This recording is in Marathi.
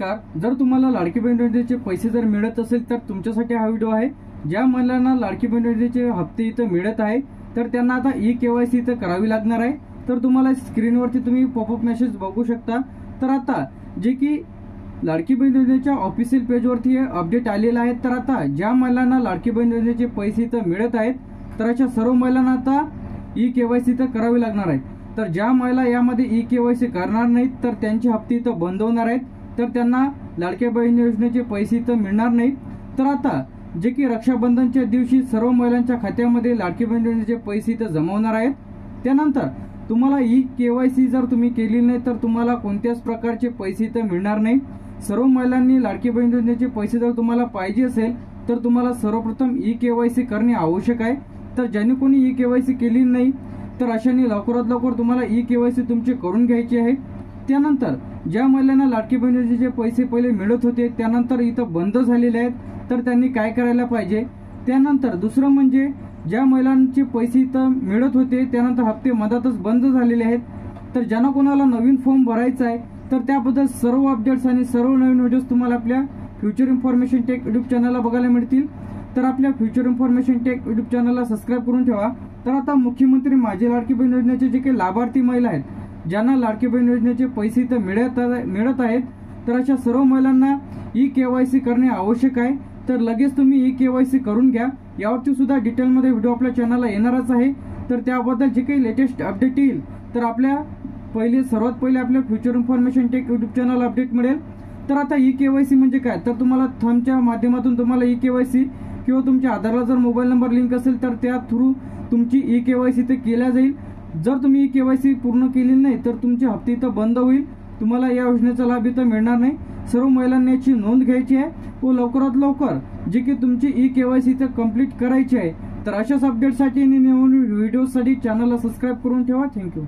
नमस्कार। जर तुम्हाला लाडकी बहीण योजनेचे पैसे जर मिळत असेल तर तुमच्यासाठी हा व्हिडिओ आहे। ज्या महिलांना लाडकी बहीण योजनेचे हप्ते इथं मिळत आहे तर त्यांना आता ई-केवायसी इथं करावी लागणार आहे। तर तुम्हाला स्क्रीनवरती तुम्ही पॉपअप मेसेज बघू शकता। तर आता जे की लाडकी बहीण योजनेच्या ऑफिशियल पेजवरती अपडेट आलेला आहे। तर आता ज्या महिलांना लाडकी बहीण योजनेचे पैसे इथं मिळत आहेत तर अशा सर्व महिलांना आता ई-केवायसी इथं करावी लागणार आहे। तर ज्या महिला यामध्ये ई-केवायसी करणार नाहीत तर त्यांचे हप्ते इथं बंद होणार आहेत, तर त्यांना लाडक्या बहीण योजनेचे पैसे इथं मिळणार नाहीत। तर आता जे की रक्षाबंधनच्या दिवशी सर्व महिलांच्या खात्यामध्ये लाडकी बहीण योजनेचे पैसे इथं जमा होणार आहेत। त्यानंतर तुम्हाला ई-केवायसी जर तुम्ही केली नाही तर तुम्हाला कोणत्याच प्रकारचे पैसे इथं मिळणार नाही। सर्व महिलांनी लाडकी बहीण योजनेचे पैसे जर तुम्हाला पाहिजे असेल तर तुम्हाला सर्वप्रथम ई-केवायसी करणे आवश्यक आहे। तर ज्यांनी कोणी ई-केवायसी केली नाही तर अशाने लवकरात लवकर तुम्हाला ई-केवायसी तुमची करून घ्यायची आहे। त्यानंतर ज्या महिलांना लाडकी बहीण योजनेचे पैसे पहिले मिळत होते त्यानंतर इथं बंद झालेले आहेत तर त्यांनी काय करायला पाहिजे। त्यानंतर दुसरं म्हणजे ज्या महिलांचे पैसे इथं मिळत होते त्यानंतर हप्ते मधातच बंद झालेले आहेत, तर ज्यांना कोणाला नवीन फॉर्म भरायचा आहे तर त्याबद्दल सर्व अपडेट्स आणि सर्व नवीन व्हिडिओज तुम्हाला आपल्या फ्युचर इन्फॉर्मेशन टेक यूट्यूब चॅनलला बघायला मिळतील। तर आपल्या फ्युचर इन्फॉर्मेशन टेक यूट्यूब चॅनलला सबस्क्राईब करून ठेवा। तर आता मुख्यमंत्री माझी लाडकी बहीण योजनेचे जे काही लाभार्थी महिला आहेत ज्यांना लाडकी बहीण योजनेचे पैसे इथं मिळत आहेत तर अशा सर्व महिलांना ई-केवायसी करणे आवश्यक आहे। तर लगेच तुम्ही ई-केवायसी करून घ्या। यावरती सुद्धा डिटेलमध्ये व्हिडिओ आपल्या चॅनलला येणारच आहे। तर त्याबद्दल जे काही लेटेस्ट अपडेट येईल तर सर्वात पहिले आपल्या future information take YouTube channel update मिळेल। तर आता ई-केवायसी म्हणजे काय, तर तुम्हाला थंबच्या माध्यमातून तुम्हाला ई-केवायसी किंवा तुमच्या आधारला जर मोबाईल नंबर लिंक असेल तर त्या थ्रू तुमची ई-केवायसी ते केल्या जाईल। जर तुम्ही ई-केवायसी पूर्ण केली नाही तर तुमचे हप्ते इथं बंद होईल, तुम्हाला या योजनेचा लाभ इथं मिळणार नाही। सर्व महिलांनी याची नोंद घ्यायची आहे व लवकरात लवकर जे की तुमची ई-केवायसी इथं कंप्लीट करायची आहे। तर अशाच अपडेटसाठी आणि नवीन व्हिडिओसाठी चॅनलला सबस्क्राईब करून ठेवा। थँक्यू।